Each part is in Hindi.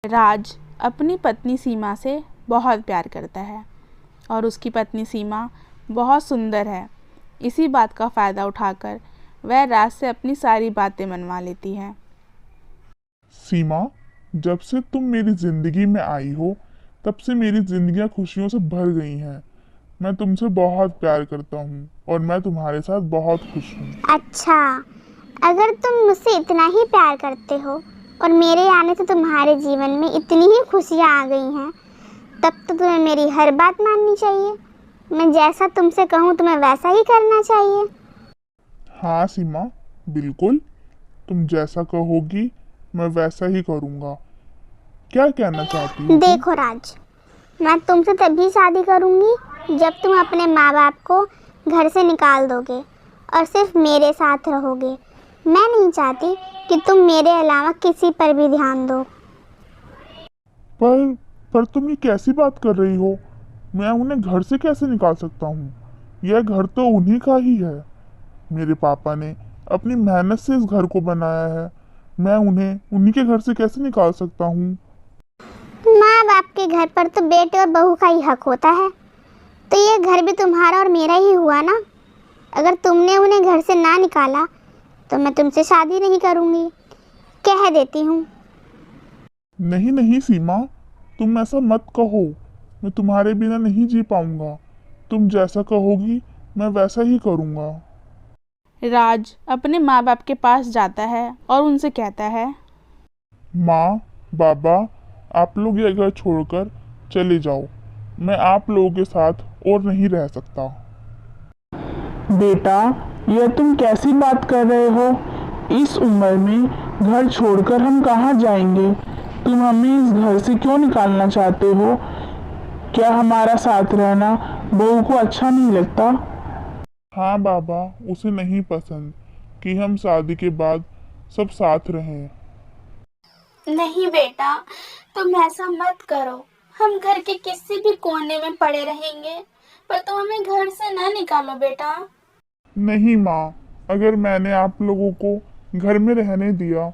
राज अपनी पत्नी सीमा से बहुत प्यार करता है और उसकी पत्नी सीमा बहुत सुंदर है। इसी बात का फ़ायदा उठाकर वह राज से अपनी सारी बातें मनवा लेती है। सीमा, जब से तुम मेरी जिंदगी में आई हो तब से मेरी जिंदगियां खुशियों से भर गई हैं। मैं तुमसे बहुत प्यार करता हूँ और मैं तुम्हारे साथ बहुत खुश हूँ। अच्छा, अगर तुम मुझसे इतना ही प्यार करते हो और मेरे आने से तुम्हारे जीवन में इतनी ही खुशियाँ आ गई हैं, तब तो तुम्हें मेरी हर बात माननी चाहिए। मैं जैसा तुमसे कहूँ तुम्हें वैसा ही करना चाहिए। हाँ सीमा, बिल्कुल। तुम जैसा कहोगी मैं वैसा ही करूँगा। क्या कहना चाहती हो तुम? देखो राज, मैं तुमसे तभी शादी करूँगी जब तुम अपने माँ बाप को घर से निकाल दोगे और सिर्फ मेरे साथ रहोगे। मैं नहीं चाहती कि तुम मेरे अलावा किसी पर भी ध्यान दो। पर तुम ये कैसी बात कर रही हो? मैं उन्हें घर से कैसे निकाल सकता हूँ? यह घर तो उन्हीं का ही है। मेरे पापा ने अपनी मेहनत से इस घर को बनाया है। मैं उन्हें उन्हीं के घर से कैसे निकाल सकता हूँ? माँ बाप के घर पर तो बेटे और बहू का ही हक होता है, तो ये घर भी तुम्हारा और मेरा ही हुआ ना। अगर तुमने उन्हें घर से ना निकाला तो मैं तुमसे शादी नहीं करूँगी, कह देती हूँ। नहीं नहीं सीमा, तुम ऐसा मत कहो। मैं तुम्हारे बिना नहीं जी पाऊंगा। तुम जैसा कहोगी मैं वैसा ही करूँगा। राज अपने माँ बाप के पास जाता है और उनसे कहता है, माँ, बाबा, आप लोग ये घर छोड़कर चले जाओ। मैं आप लोगों के साथ और नहीं रह सकता। बेटा, यह तुम कैसी बात कर रहे हो? इस उम्र में घर छोड़कर हम कहाँ जाएंगे? तुम हमें इस घर से क्यों निकालना चाहते हो? क्या हमारा साथ रहना बहू को अच्छा नहीं लगता? हाँ बाबा, उसे नहीं पसंद कि हम शादी के बाद सब साथ रहें। नहीं बेटा, तुम ऐसा मत करो। हम घर के किसी भी कोने में पड़े रहेंगे, पर तुम हमें घर से ना निकालो बेटा। नहीं माँ, अगर मैंने आप लोगों को घर में रहने दिया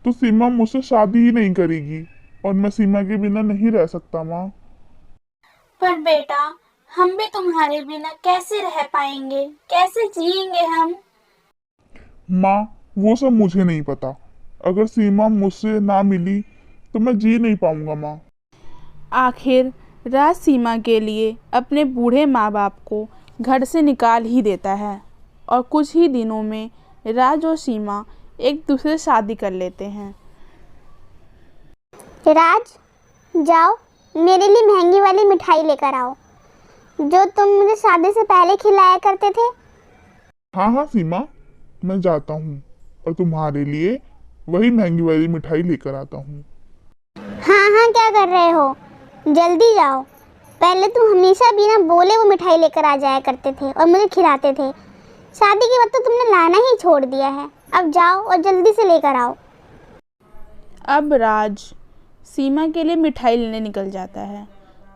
तो सीमा मुझसे शादी ही नहीं करेगी और मैं सीमा के बिना नहीं रह सकता माँ। पर बेटा, हम भी तुम्हारे बिना कैसे रह पाएंगे, कैसे जिएंगे हम? माँ, वो सब मुझे नहीं पता। अगर सीमा मुझसे ना मिली तो मैं जी नहीं पाऊंगा माँ। आखिर राज सीमा के लिए अपने बूढ़े माँ बाप को घर से निकाल ही देता है और कुछ ही दिनों में राज और सीमा एक दूसरे से शादी कर लेते हैं। राज, जाओ मेरे लिए महंगी वाली मिठाई लेकर आओ, जो तुम मुझे शादी से पहले खिलाया करते थे। हाँ हाँ सीमा, मैं जाता हूँ और तुम्हारे लिए वही महंगी वाली मिठाई लेकर आता हूँ। हाँ हाँ, क्या कर रहे हो? जल्दी जाओ। पहले तुम हमेशा बिना बोले वो मिठाई लेकर आ जाया करते थे और मुझे खिलाते थे। शादी के बाद तो तुमने लाना ही छोड़ दिया है। अब जाओ और जल्दी से लेकर आओ। अब राज सीमा के लिए मिठाई लेने निकल जाता है,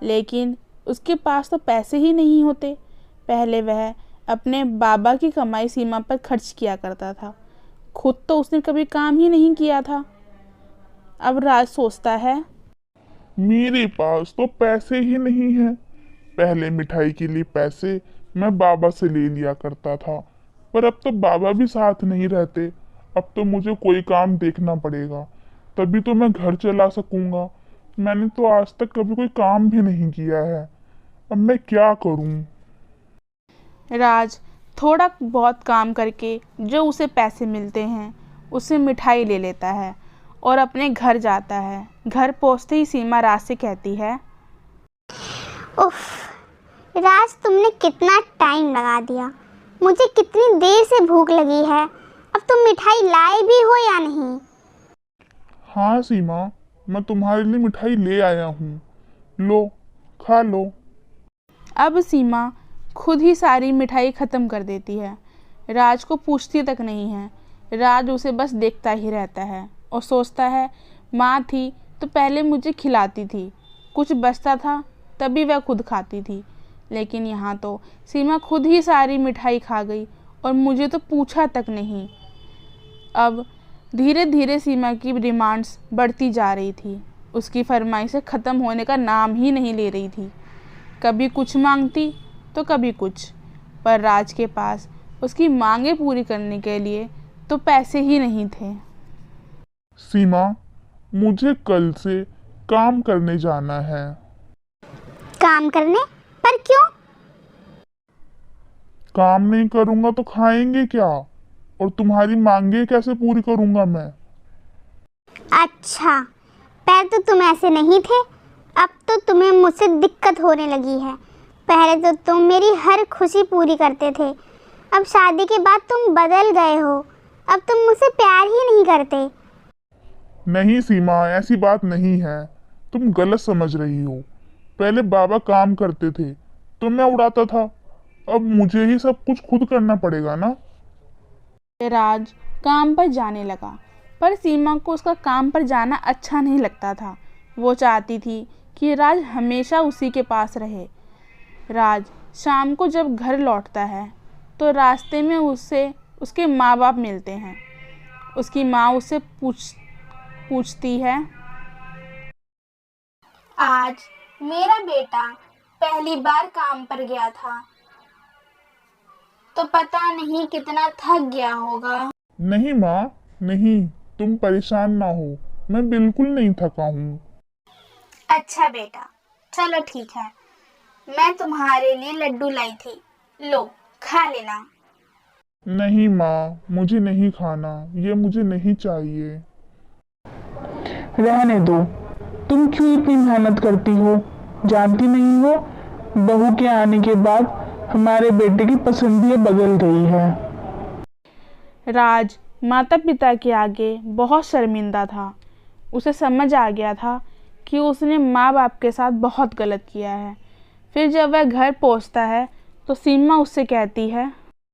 लेकिन उसके पास तो पैसे ही नहीं होते। पहले वह अपने बाबा की कमाई सीमा पर खर्च किया करता था, खुद तो उसने कभी काम ही नहीं किया था। अब राज सोचता है, मेरे पास तो पैसे ही नहीं हैं। पहले मिठाई के लिए पैसे मैं बाबा से ले लिया करता था, पर अब तो बाबा भी साथ नहीं रहते। अब तो मुझे कोई काम देखना पड़ेगा, तभी तो मैं घर चला सकूंगा। मैंने तो आज तक कभी कोई काम भी नहीं किया है। अब मैं क्या करूं? राज थोड़ा बहुत काम करके जो उसे पैसे मिलते हैं उससे मिठाई ले लेता है और अपने घर जाता है। घर पहुंचते ही सीमा राज से कहती है, उफ, राज तुमने कितना टाइम लगा दिया। मुझे कितनी देर से भूख लगी है। अब तुम मिठाई लाए भी हो या नहीं? हाँ सीमा, मैं तुम्हारे लिए मिठाई ले आया हूँ। लो, खा लो। अब सीमा खुद ही सारी मिठाई ख़त्म कर देती है। राज को पूछती तक नहीं है। राज उसे बस देखता ही रहता है और सोचता है, माँ थी तो पहले मुझे खिलाती थी, कुछ बचता था तभी वह खुद खाती थी, लेकिन यहाँ तो सीमा खुद ही सारी मिठाई खा गई और मुझे तो पूछा तक नहीं। अब धीरे धीरे सीमा की डिमांड्स बढ़ती जा रही थी। उसकी फरमाइशें ख़त्म होने का नाम ही नहीं ले रही थी। कभी कुछ मांगती तो कभी कुछ, पर राज के पास उसकी मांगें पूरी करने के लिए तो पैसे ही नहीं थे। सीमा, मुझे कल से काम करने जाना है। काम करने? पर क्यों? काम नहीं करूंगा तो खाएंगे क्या, और तुम्हारी मांगे कैसे पूरी करूंगा मैं? अच्छा, पहले तो तुम ऐसे नहीं थे, अब तो तुम्हें मुझसे दिक्कत होने लगी है। पहले तो तुम मेरी हर खुशी पूरी करते थे, अब शादी के बाद तुम बदल गए हो, अब तुम मुझसे प्यार ही नहीं करते। नहीं सीमा, ऐसी बात नहीं है, तुम गलत समझ रही हो। पहले बाबा काम करते थे तो मैं उड़ाता था, अब मुझे ही सब कुछ खुद करना पड़ेगा ना। राज काम पर जाने लगा, पर सीमा को उसका काम पर जाना अच्छा नहीं लगता था। वो चाहती थी कि राज हमेशा उसी के पास रहे। राज शाम को जब घर लौटता है तो रास्ते में उससे उसके माँ बाप मिलते हैं। उसकी माँ उससे पूछती है, आज मेरा बेटा पहली बार काम पर गया था, तो पता नहीं कितना थक गया होगा। नहीं माँ, नहीं, तुम परेशान ना हो, मैं बिल्कुल नहीं थका हूँ। अच्छा बेटा, चलो ठीक है, मैं तुम्हारे लिए लड्डू लाई थी, लो खा लेना। नहीं माँ, मुझे नहीं खाना, ये मुझे नहीं चाहिए। रहने दो, तुम क्यों इतनी मेहनत करती हो? जानती नहीं हो, बहू के आने के बाद हमारे बेटे की पसंदियाँ बदल गई है। राज माता पिता के आगे बहुत शर्मिंदा था। उसे समझ आ गया था कि उसने माँ बाप के साथ बहुत गलत किया है। फिर जब वह घर पहुँचता है तो सीमा उससे कहती है,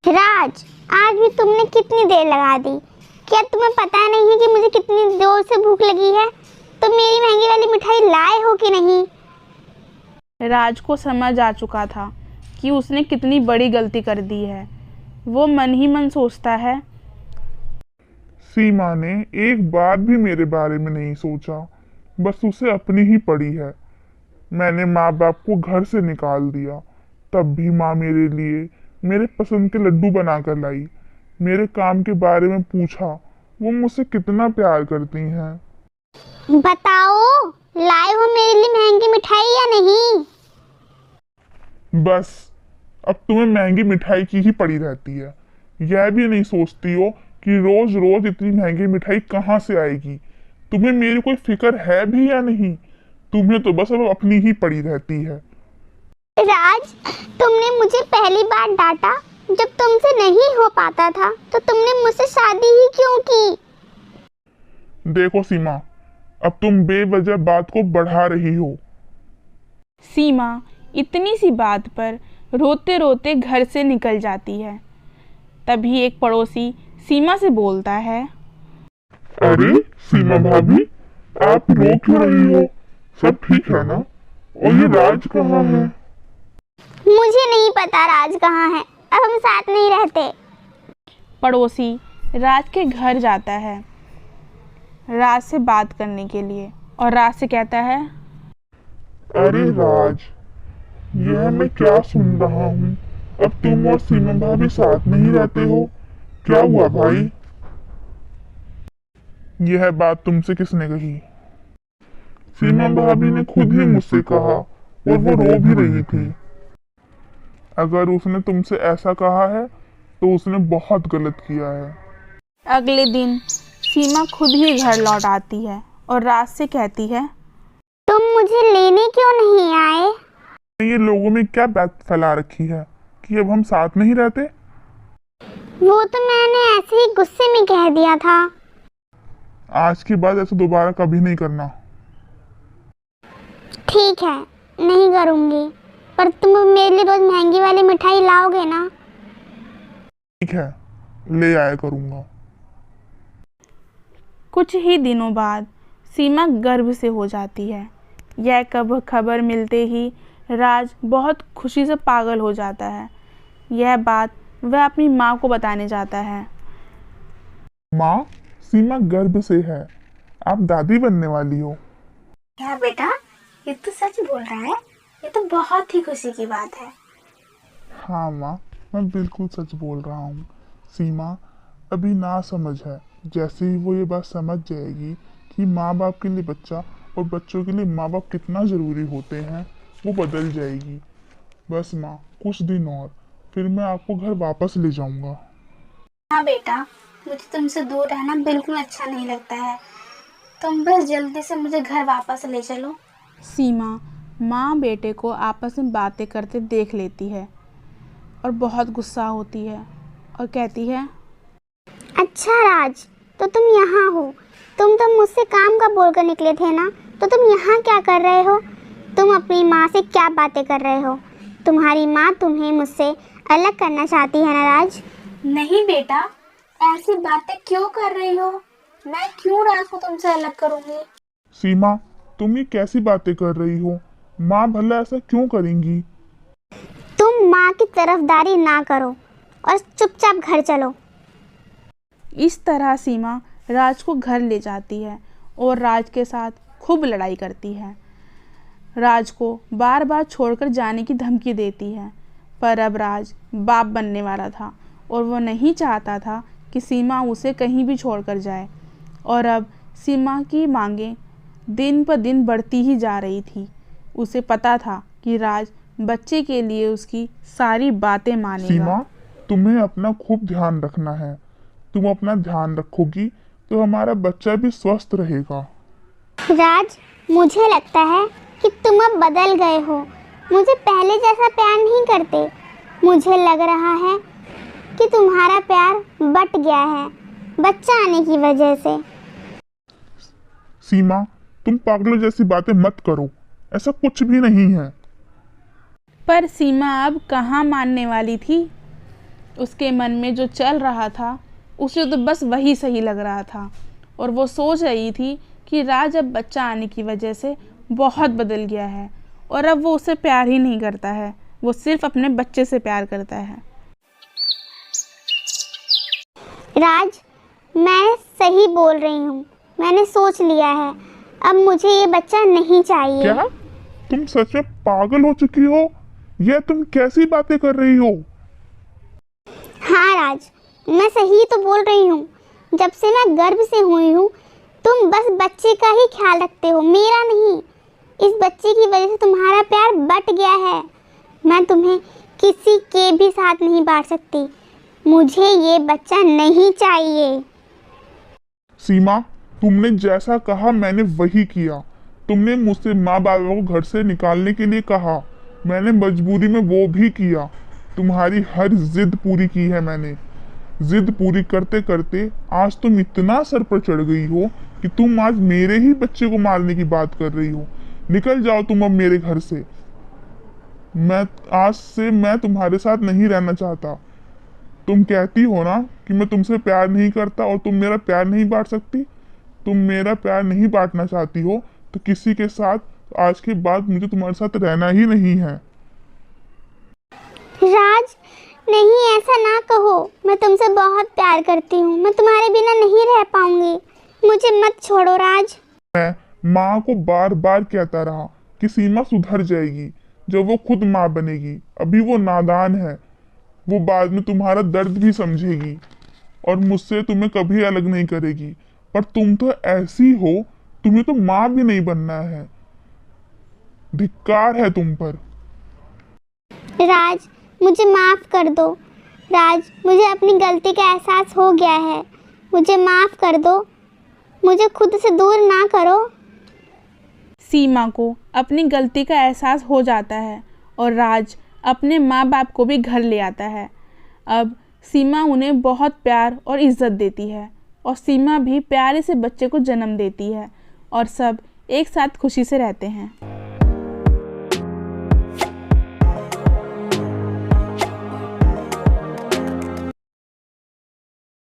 राज, आज भी तुमने कितनी देर लगा दी? क्या तुम्हें पता नहीं है कि मुझे कितनी जोर से भूख लगी है? तुम मेरी महंगी वाली मिठाई लाए हो कि नहीं? राज को समझ आ चुका था कि उसने कितनी बड़ी गलती कर दी है। वो मन ही मन सोचता है, सीमा ने एक बार भी मेरे बारे में नहीं सोचा, बस उसे अपनी ही पड़ी है। मैंने माँ बाप को घर से निकाल दिया, तब भी माँ मेरे लिए मेरे पसंद के लड्डू बनाकर लाई। मेरे काम के बारे में पूछा, वो मुझसे कितना प्यार करती हैं। बताओ, लाए हो मेरे लिए महंगी मिठाई या नहीं? बस अब तुम्हें महंगी मिठाई की ही पड़ी रहती है। यह भी नहीं सोचती हो कि रोज रोज इतनी महंगी मिठाई कहाँ से आएगी। तुम्हें मेरी कोई फिक्र है भी या नहीं? तुम्हें तो बस अब अपनी ही पड़ी रहती है। राज, तुमने मुझे पहली बार डांटा जब तुमसे नहीं हो पाता था, तो तुमने मुझसे शादी ही क्यों की? देखो सीमा, अब तुम बेवजह बात को बढ़ा रही हो। सीमा इतनी सी बात पर रोते रोते घर से निकल जाती है। तभी एक पड़ोसी सीमा से बोलता है, अरे सीमा भाभी, आप रो क्यों रही हो? सब ठीक है ना? और ये राज कहाँ है? मुझे नहीं पता राज कहाँ है, अब हम साथ नहीं रहते। पड़ोसी राज के घर जाता है राज से बात करने के लिए, और राज से कहता है, अरे राज, यह मैं क्या सुन रहा हूँ? अब तुम और सीमा भाभी साथ नहीं रहते हो? क्या हुआ भाई? यह बात तुमसे किसने कही? सीमा भाभी ने खुद ही मुझसे कहा, और वो रो भी रही थी। अगर उसने तुमसे ऐसा कहा है तो उसने बहुत गलत किया है। अगले दिन सीमा खुद ही घर लौट आती है और राज से कहती है, तुम मुझे लेने क्यों नहीं आए? ये लोगों में क्या बात फैला रखी है कि अब हम साथ नहीं रहते? वो तो मैंने ऐसे ही गुस्से में कह दिया था। आज के बाद ऐसा दोबारा कभी नहीं करना। ठीक है, नहीं करूँगी, पर तुम मेरे लिए रोज महंगी वाली मिठाई लाओगे ना? ठीक है, ले आया करूँगा। कुछ ही दिनों बाद सीमा गर्भ से हो जाती है। यह खबर मिलते ही राज बहुत खुशी से पागल हो जाता है। यह बात वह अपनी माँ को बताने जाता है। माँ, सीमा गर्भ से है, आप दादी बनने वाली हो। क्या बेटा, ये तो सच बोल रहा है? ये तो बहुत ही खुशी की बात है। हाँ माँ, मैं बिल्कुल सच बोल रहा हूँ। सीमा अभी ना समझ है, जैसे ही वो ये बात समझ जाएगी कि माँ बाप के लिए बच्चा और बच्चों के लिए माँ बाप कितना ज़रूरी होते हैं, वो बदल जाएगी। बस माँ, कुछ दिन और, फिर मैं आपको घर वापस ले जाऊँगा। हाँ बेटा, मुझे तुमसे दूर रहना बिल्कुल अच्छा नहीं लगता है। तुम बस जल्दी से मुझे घर वापस ले चलो। सीमा माँ बेटे को आपस में बातें करते देख लेती है और बहुत गुस्सा होती है और कहती है, अच्छा राज, तो तुम यहाँ हो। तुम तो मुझसे काम का बोलकर निकले थे ना, तो तुम यहाँ क्या कर रहे हो? तुम अपनी माँ से क्या बातें कर रहे हो? तुम्हारी माँ तुम्हें मुझसे अलग करना चाहती है ना राज? नहीं बेटा, ऐसी बातें क्यों कर रही हो? मैं क्यों राज को तुमसे अलग करूंगी? सीमा, तुम ये कैसी बातें कर रही हो? माँ भला ऐसा क्यों करेंगी? तुम माँ की तरफदारी ना करो और चुपचाप घर चलो। इस तरह सीमा राज को घर ले जाती है और राज के साथ खूब लड़ाई करती है। राज को बार बार छोड़कर जाने की धमकी देती है, पर अब राज बाप बनने वाला था और वो नहीं चाहता था कि सीमा उसे कहीं भी छोड़कर जाए। और अब सीमा की मांगें दिन पर दिन बढ़ती ही जा रही थी। उसे पता था कि राज बच्चे के लिए उसकी सारी बातें मानेगा। सीमा, तुम्हें अपना खूब ध्यान रखना है। तुम अपना ध्यान रखोगी तो हमारा बच्चा भी स्वस्थ रहेगा। राज, मुझे लगता है कि तुम अब बदल गए हो। मुझे पहले जैसा प्यार नहीं करते। मुझे लग रहा है कि तुम्हारा प्यार बट गया है बच्चा आने की वजह से। सीमा, तुम पागलों जैसी बातें मत करो, ऐसा कुछ भी नहीं है। पर सीमा अब कहाँ मानने वाली थी। उसके मन में जो चल रहा था उसे तो बस वही सही लग रहा था और वो सोच रही थी कि राज अब बच्चा आने की वजह से बहुत बदल गया है और अब वो उसे प्यार ही नहीं करता है, वो सिर्फ अपने बच्चे से प्यार करता है। राज, मैं सही बोल रही हूँ। मैंने सोच लिया है, अब मुझे ये बच्चा नहीं चाहिए। क्या तुम सच में पागल हो चुकी हो? यह तुम कैसी बातें कर रही हो? हाँ राज, मैं सही तो बोल रही हूँ। जब से मैं गर्भ से हुई हूँ तुम बस बच्चे का ही ख्याल रखते हो, मेरा नहीं। इस बच्चे की वजह से तुम्हारा प्यार बट गया है। मैं तुम्हें किसी के भी साथ नहीं बांट सकती। मुझे ये बच्चा नहीं चाहिए। सीमा, तुमने जैसा कहा मैंने वही किया। तुमने मुझसे माँ बाबा को घर से निकालने के लिए कहा, मैंने मजबूरी में वो भी किया। तुम्हारी हर जिद पूरी की है मैंने। जिद पूरी करते करते आज तुम इतना सर पर चढ़ गई हो कि तुम आज मेरे ही बच्चे को मारने की बात कर रही हो। निकल जाओ तुम अब मेरे घर से। आज से मैं तुम्हारे साथ नहीं रहना चाहता। तुम कहती हो ना कि मैं तुमसे प्यार नहीं करता और तुम मेरा प्यार नहीं बांट सकती। तुम मेरा प्यार नहीं बांटना चाहती हो तो किसी के साथ आज के बाद मुझे तुम्हारे साथ रहना ही नहीं है। राज, नहीं ऐसा ना कहो। मैं तुमसे बहुत प्यार करती हूँ। मैं तुम्हारे बिना नहीं रह पाऊंगी। मुझे मत छोड़ो राज। मैं माँ को बार बार कहता रहा कि सीमा सुधर जाएगी जब वो खुद माँ बनेगी। अभी वो नादान है, वो बाद में तुम्हारा दर्द भी समझेगी और मुझसे तुम्हें कभी अलग नहीं करेगी। पर तुम तो ऐसी हो, तुम्हें तो माँ भी नहीं बनना है। धिक्कार है तुम पर। राज, मुझे माफ़ कर दो। राज, मुझे अपनी गलती का एहसास हो गया है। मुझे माफ़ कर दो। मुझे खुद से दूर ना करो। सीमा को अपनी गलती का एहसास हो जाता है और राज अपने माँ बाप को भी घर ले आता है। अब सीमा उन्हें बहुत प्यार और इज्जत देती है और सीमा भी प्यारे से बच्चे को जन्म देती है और सब एक साथ खुशी से रहते हैं।